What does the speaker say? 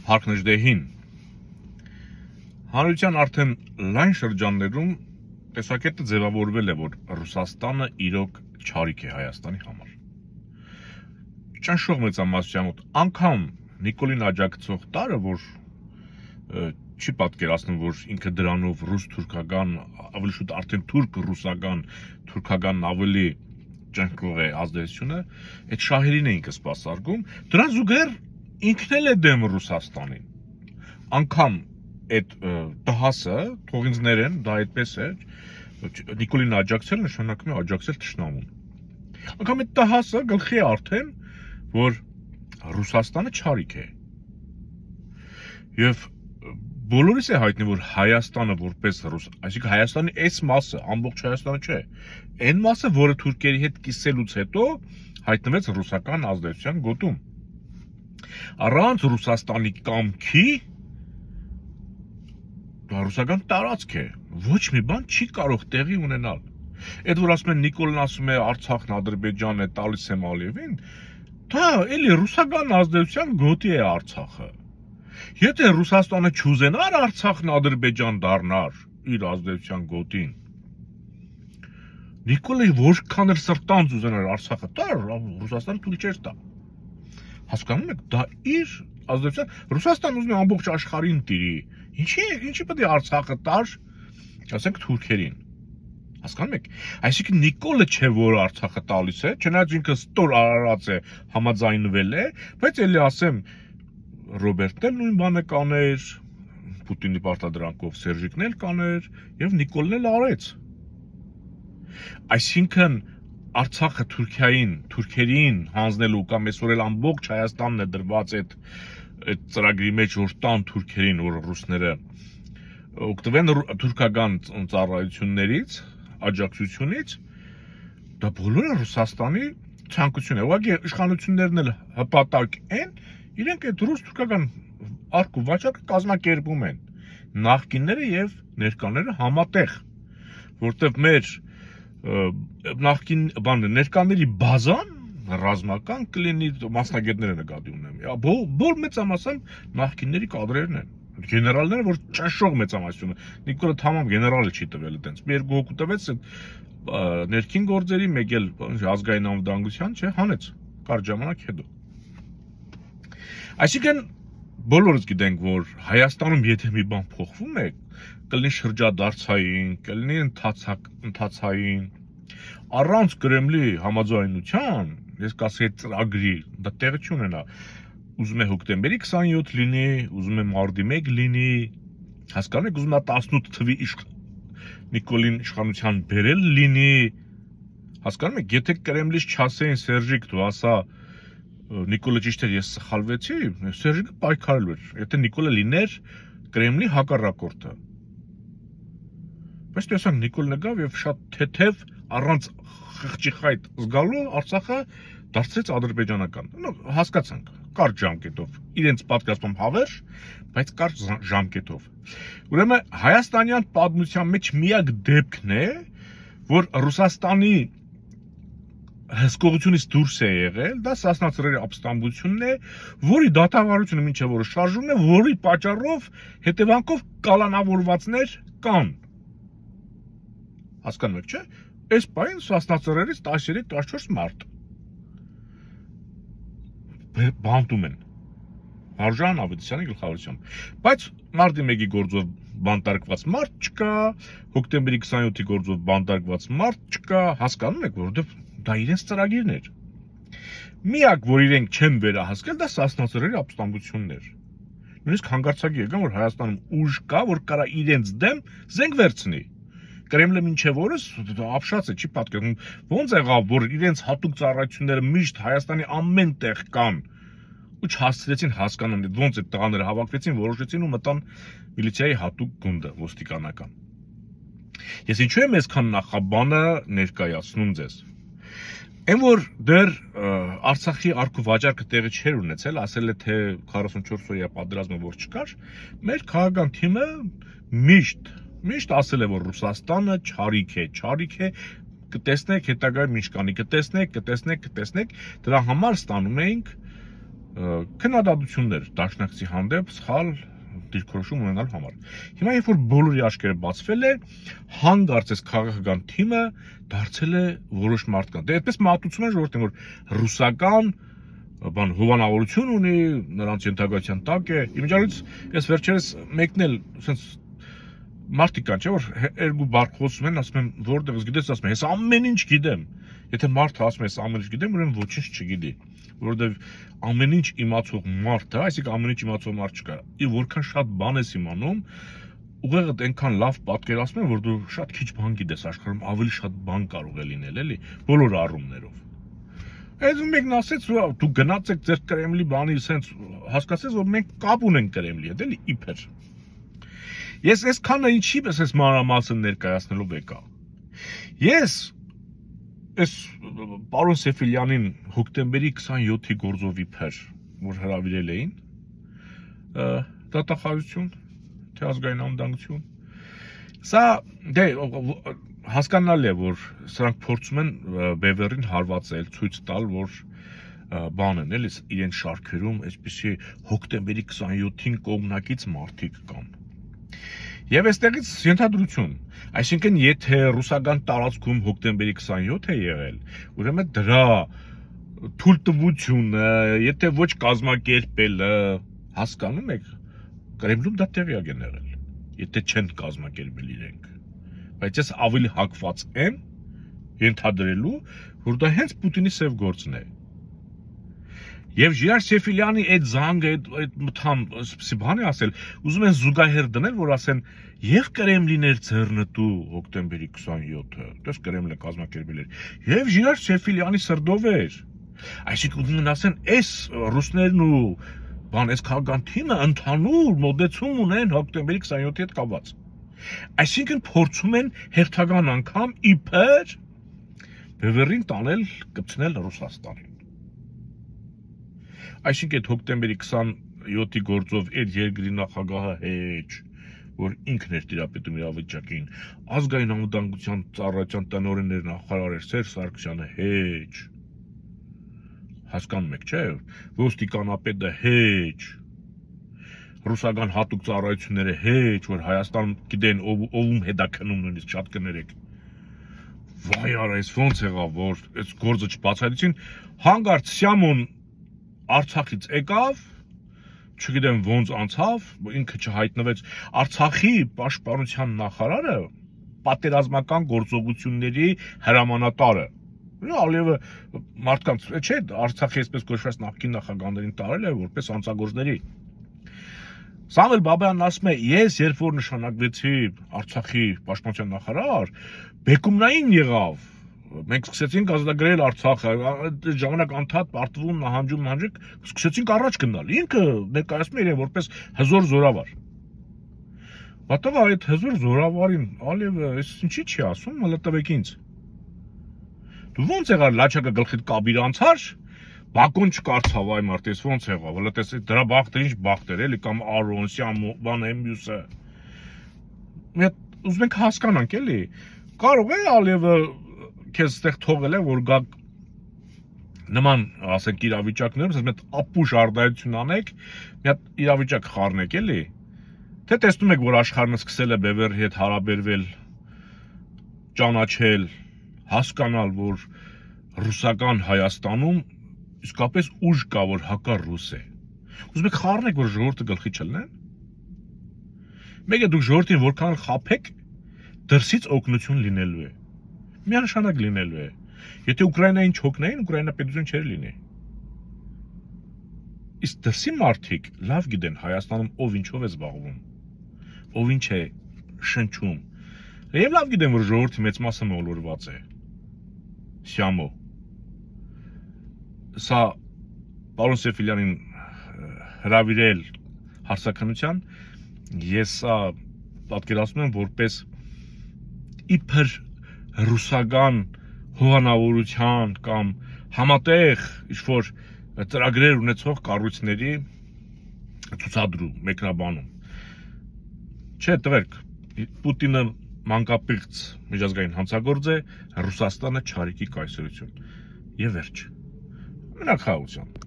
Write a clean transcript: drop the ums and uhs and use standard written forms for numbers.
Հարքնժդեհին հանրության արդեն լայն շրջաններում տեսակետը ձևավորվել է, որ Ռուսաստանը իրոք չարիք է Հայաստանի համար։ Ճնշող մեծամասնության մոտ անգամ Նիկոլին աջակցող տարը, որ չի պատկերացնում, որ ինքը դրանով ռուս-թուրքական, ավելի շուտ արդեն թուրք-ռուսական, թուրքական ավելի ճնշող է ազդեցությունը, այդ շահերին է ինքը սպասարկում, դրան զուգահեռ ինքն էլ է դեմ Ռուսաստանին։ Անգամ այդ տհասը, թող ինձ ներեն, դա այդպես է, Նիկոլին աջակցել նշանակում է աջակցել թշնամուն։ Անգամ այդ տհասը գլխի է արդեն, որ Ռուսաստանը չարիք է։ Եվ բոլորիս է հայտնի, որ Հայաստանը որպես ռուս, այսինքն Հայաստանի այս մասը, ամբողջ Հայաստանը չէ, այն մասը, որը թուրքերի հետ կիսելուց հետո հայտնվեց ռուսական ազդեցության գոտում։ Առանց Ռուսաստանի կամքի ռուսական տարածք է, ոչ մի բան չի կարող տեղի ունենալ։ Այդ որ ասում են Նիկոլն ասում է Արցախն Ադրբեջանն է տալիս եմ Ալիևին, դա էլի ռուսական ազդեցության գոտի է Արցախը։ Եթե Ռուսաստանը չուզենար Արցախն Ադրբեջան դառնար իր ազդեցության գոտին, Նիկոլը որքան էլ սրտանց ուզենար Արցախը տար, Ռուսաստանը թույլ չէր տա։ Հասկանում եք, դա իր ազդեցության, Ռուսաստանը ուզում է ամբողջ աշխարհին տիրի։ Ինչի պետք է Արցախը տար, ասենք թուրքերին։ Հասկանում եք։ Այսինքն Նիկոլը չէ, որ Արցախը տալիս է, չնայած ինքը ստոր արարած է, համաձայնվել է, բայց էլի ասեմ Ռոբերտն էլ նույն բանը կաներ, Պուտինի պարտադրանքով Սերժիկն էլ կաներ, եւ Նիկոլն էլ արեց։ Այսինքն Արցախը թուրքերին հանձնելու կամ այսօր էլ ամբողջ Հայաստանն է դրված այդ ծրագրի մեջ, որ տան թուրքերին, որ ռուսները օգտվեն թուրքական ծառայություններից, աջակցությունից, դա բոլորը Ռուսաստանի ցանկություն է։ Ուղղակի իշխանություններն էլ հպատակ են, իրենք այդ ռուս-թուրքական արկ ու վաճառքը կազմակերպում են, նախկինները եւ ներկաները համատեղ, որտեղ մեր ներկաների բազան ռազմական կլինի, մասնագետները նկատի ունեմ, բոլոր մեծամասամբ նախկինների կադրերն են, գեներալները, որ ճնշող մեծամասնությունը, Նիկոլը թամամ գեներալը չի տվել այդպես, մի երկու հոգու տվեց ներքին գործերի, մեկ էլ ազգային անվտանգության, չէ, հանեց, կարճ ժամանակ հետո։ Այսինքն բոլորս գիտենք, որ Հայաստանում եթե մի բան փոխվում է, կլինի շրջադարձային, կլինի ընթացային, առանց Կրեմլի համաձայնության, ես կասեի ծրագրի, դա տեղի չունենա, ուզում է հոկտեմբերի 27 լինի, ուզում է մարտի 1 լինի, հասկանում եք, ուզում է 18 թվի Նիկոլին իշխանության բերել լինի, հասկանում եք, եթե Կրեմլից չասեին Սերժիկ, դու ասա Նիկոլը ճիշտ էր, ես սխալվեցի, Սերժիկը պայքարել էր, եթե Նիկոլը լիներ Կրեմլի հակառակորդը։ Բայց տեսանք Նիկոլն գավ եւ շատ թեթև առանց խղճի խայտ զգալու Արցախը դարձրեց ադրբեջանական։ Հասկացանք, կարճ ժամկետով, իրենց պատկասում հավերժ, բայց կարճ ժամկետով։ Ուրեմն հայաստանյան պատմության մեջ միակ դեպքն է, որ Ռուսաստանի հսկողությունից դուրս է եղել, դա Սասնա-Ծռերի ապստամբությունն է, որի դատավարությունը մինչև որը շարժումն է, որի պատճառով հետևանքով կալանավորվածներ կան։ Հասկանում եք, չէ՞։ Այս պահին Սասնա-Ծռերից 13-14 մարդ բանտում են Վարժան Ավետիսյանի գլխավորությամբ։ Բայց մարտի 1-ի գործով բանտարկված մարդ չկա, հոկտեմբերի 27-ի գործով բանտարկված մարդ չկա, հասկանում եք, որովհետև դա իրենց ծրագիրն էր։ Միակ, որ իրենք չեն վերահասկել, դա Սասնա-Ծռերի ապստամբությունն էր։ Նույնիսկ հանգարցակի եկան, որ Հայաստանում ուժ կա, որ կարա իրենց դեմ զենք վերցնի։ Կրեմլը մինչև օրս ապշած է, չի պատկերացնում, ոնց եղավ, որ իրենց հատուկ ծառայությունները միշտ Հայաստանի ամեն տեղ կան ու չհասցրեցին հասկանան, ոնց այդ տղաները հավաքվեցին, որոշեցին ու մտան միլիցիայի հատուկ գունդը ոստիկանական։ Ես ինչու եմ այսքան նախաբանը ներկայացնում ձեզ։ Այն որ դեռ Արցախի արք ու վաճառքը տեղի չէր ունեցել, ասել է թե 44 օրյա պատերազմը որ չկար, մեր քաղաքական թիմը միշտ ասել է, որ Ռուսաստանը չարիք է, կտեսնեք հետագայում ինչ կանի, կտեսնեք, դրա համար ստանում էինք քննադատություններ դաշնակցի հանդեպ սխալ դիրքորոշում ունենալ համար։ Հիմա երբ որ բոլորի աչքերը բացվել է, հանկարծ այս քաղաքական թիմը դարձել է որոշ մարդկանց։ Դե այդպես մատուցում են ժողովրդին, որ ռուսական հովանավորություն ունի, նրանց ենթակայության տակ է։ Իմիջիայլոց այս վերջերս մեկն էլ sense մարդիկ կան, չէ՞ որ երկու բառ խոսում են, ասում են որտեղից գիտես, ասում են, ես ամեն ինչ գիտեմ։ Եթե մարդը ասում է, ես ամեն ինչ գիտեմ, ուրեմն ոչինչ չգիտի, որովհետև ամեն ինչ իմացող մարդը, այսինքն ամեն ինչ իմացող մարդ չկա։ Եվ որքան շատ բան ես իմանում, ուղեղդ այնքան լավ պատկերացնում է, որ դու շատ քիչ բան գիտես, աշխարհում ավելի շատ բան կարող է լինել, էլի, բոլոր առումներով։ Այս մեկն ասեց, դու գնացեք ձեր Կրեմլի բանի, սենց հասկացես, որ մենք կապ ունենք Կրեմլի հետ, էլի, իբր։ Ես այսքանը ինչի պես այս մանրամասն ներկայացնելով եկա։ Ես այս պարոն Սեֆիլյանին հոկտեմբերի 27-ի գործով իբր, որ հրավիրել էին, դատախազություն, թե ազգային անվտանգություն։ Սա դե հասկանալի է, որ սրանք փորձում են Բևերին հարվածել, ցույց տալ, որ բան են, էլի իրենց շարքերում այսպիսի հոկտեմբերի 27-ին կողմնակից մարդիկ կան։ Եվ այստեղից ենթադրություն, այսինքն եթե ռուսական տարածքում հոկտեմբերի 27 է եղել, ուրեմն դրա թույլտվությունը, եթե ոչ կազմակերպելը, հասկանում եք, Կրեմլում դա տեղյակ են եղել, եթե չեն կազմակերպել իրենք, բայց ես ավելի հակված եմ ենթադրելու, որ դա հենց Պուտինի սև գործն է։ Եվ Ժիրար Սեֆիլյանի այդ զանգը, այդ մթամ, սպիսի բան է ասել, ուզում են զուգահեռ դնել, որ ասեն, եւ Կրեմլին էր ձեռնտու հոկտեմբերի 27-ը, դες Կրեմլը կազմակերպել էր, եւ Ժիրար Սեֆիլյանի սրդով էր։ Այսինքն ուզում են ասեն, այս ռուսներն ու բան, այս քաղաքական թիմը ընդհանուր մոդեցում ունեն հոկտեմբերի 27-ի հետ կապված։ Այսինքն փորձում են հերթական անգամ իբր Բևերին տանել, կպցնել Ռուսաստանին։ Այսինքն այդ հոկտեմբերի 27-ի գործով այդ երկրի նախագահը հեչ, որ ինքն էր տիրապետում իրավիճակին, ազգային անվտանգության ծառայության տնօրեններ նախարար էր Սերժ Սարգսյանը հեչ, հասկանում եք, չէ՞, ոստիկանապետը հեչ, ռուսական հատուկ ծառայությունները հեչ, որ Հայաստանում գիտեն ում հետաքնում նույնիսկ շատ կներեք։ Վայ արա, այս ոնց եղավ, որ այս գործը չբացահայտեցին, հանկարծ Սյամոն Արցախից եկավ, չգիտեմ ոնց անցավ, ինքը չհայտնվեց, Արցախի պաշտպանության նախարարը պատերազմական գործողությունների հրամանատարը, Ալիևը մարդկանց, չէ, Արցախի այսպես կոչված նախկին նախագահներին տարել է որպես անձագործների։ Սամվել Բաբայանն ասում է, ես երբ որ նշանակվեցի Արցախի պաշտպանության նախարար, բեկումնային եղավ, մենք սկսեցինք ազատագրել Արցախը, ժամանակ անդադ պարտվում նահանջում, սկսեցինք առաջ գնալ, ինքը ներկայացնում է իրեն որպես հզոր զորավար։ Բատավա այդ հզոր զորավարին, Ալիևը, այս ինչի չի ասում, հլտվեք ինձ։ Դու ոնց եղար լաչակը գլխիդ կաբիր անցար, Բակոն չկարծավ այ մարդ, ես ոնց եղավ, հլա տես դրա բախտը ինչ բախտ էր, էլի կամ Արոն, Սյամո, բան Էմյուսը։ Մի հատ ուզում ենք հասկանանք, էլի, կարող է Ալիևը քեզ ստեղ թողել է, որ գա նման, ասենք, իրավիճակներում, ասես մի հատ ապուշ արդայություն անեք, մի հատ իրավիճակ խառնեք, էլի։ Թե տեսնում եք, որ աշխարհն սկսել է Բևերի հետ հարաբերվել, ճանաչել, հասկանալ, որ ռուսական Հայաստանում իսկապես ուժ կա, որ հակառուս է։ Ուզում եք խառնեք, որ ժողովուրդը գլխի չլնեն։ Մեկ է դուք ժողովրդին որքան խաբեք, դրսից օգնություն լինելու է։ Միանշանակ լինելու է։ Եթե Ուկրաինային չօգնեին, Ուկրաինա պետություն չէր լինի։ Իսկ դրսի մարդիկ լավ գիտեն Հայաստանում ով ինչով է զբաղվում, ով ինչ է շնչում։ Եվ լավ գիտեն, որ ժողովրդի մեծ մասը մոլորված է։ Սյամո։ Սա պարոն Սեֆիլյանին հրավիրել հարցականության, ես սա պատկերացնում եմ որպես իբր ռուսական հովանավորության կամ համատեղ ինչ-որ ծրագրեր ունեցող կառույցների ցուցադրում, մեկնաբանում։ Չէ, տվերք, Պուտինը մանկապիղծ միջազգային հանցագործ է, Ռուսաստանը չարիքի կայսրություն։ Եվ վերջ։ Մնաք խաղաղությամբ։